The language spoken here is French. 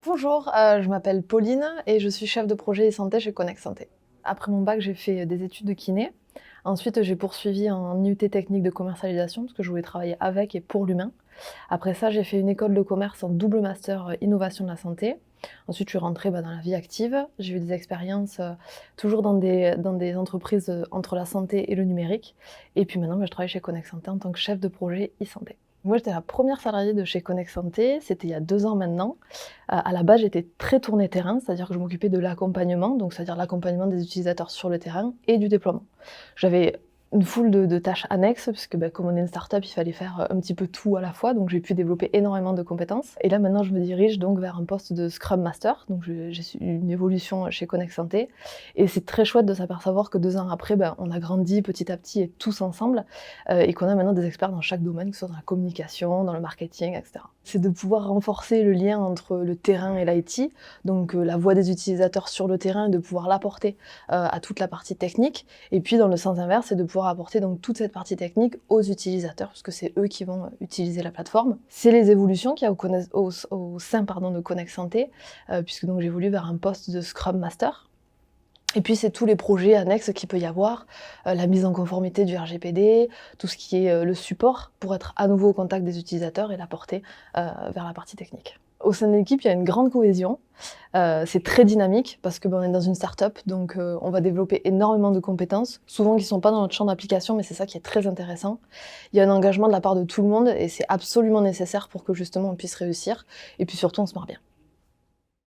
Bonjour, je m'appelle Pauline et je suis chef de projet e-santé chez Connect Santé. Après mon bac, j'ai fait des études de kiné. Ensuite, j'ai poursuivi un IUT technique de commercialisation parce que je voulais travailler avec et pour l'humain. Après ça, j'ai fait une école de commerce en double master innovation de la santé. Ensuite, je suis rentrée dans la vie active. J'ai eu des expériences toujours dans des entreprises entre la santé et le numérique. Et puis maintenant, je travaille chez Connect Santé en tant que chef de projet e-santé. Moi, j'étais la première salariée de chez Connect Santé, c'était il y a 2 ans maintenant. À la base, j'étais très tournée terrain, c'est-à-dire que je m'occupais de l'accompagnement, donc c'est-à-dire l'accompagnement des utilisateurs sur le terrain et du déploiement. J'avais une foule de tâches annexes puisque, comme on est une start-up, il fallait faire, un petit peu tout à la fois, donc j'ai pu développer énormément de compétences et là, maintenant, je me dirige donc vers un poste de Scrum Master, donc j'ai su une évolution chez Connect Santé et c'est très chouette de s'apercevoir que 2 ans après, on a grandi petit à petit et tous ensemble, et qu'on a maintenant des experts dans chaque domaine, que ce soit dans la communication, dans le marketing, et cetera. C'est de pouvoir renforcer le lien entre le terrain et l'IT, donc la voix des utilisateurs sur le terrain et de pouvoir l'apporter à toute la partie technique. Et puis dans le sens inverse, c'est de pouvoir apporter donc toute cette partie technique aux utilisateurs, parce que c'est eux qui vont utiliser la plateforme. C'est les évolutions qu'il y a au sein de Connect Santé, puisque donc j'évolue vers un poste de Scrum Master. Et puis c'est tous les projets annexes qu'il peut y avoir, la mise en conformité du RGPD, tout ce qui est, le support pour être à nouveau au contact des utilisateurs et l'apporter, vers la partie technique. Au sein de l'équipe, il y a une grande cohésion, c'est très dynamique parce que, on est dans une start-up donc on va développer énormément de compétences, souvent qui ne sont pas dans notre champ d'application, mais c'est ça qui est très intéressant. Il y a un engagement de la part de tout le monde et c'est absolument nécessaire pour que justement on puisse réussir et puis surtout on se marre bien.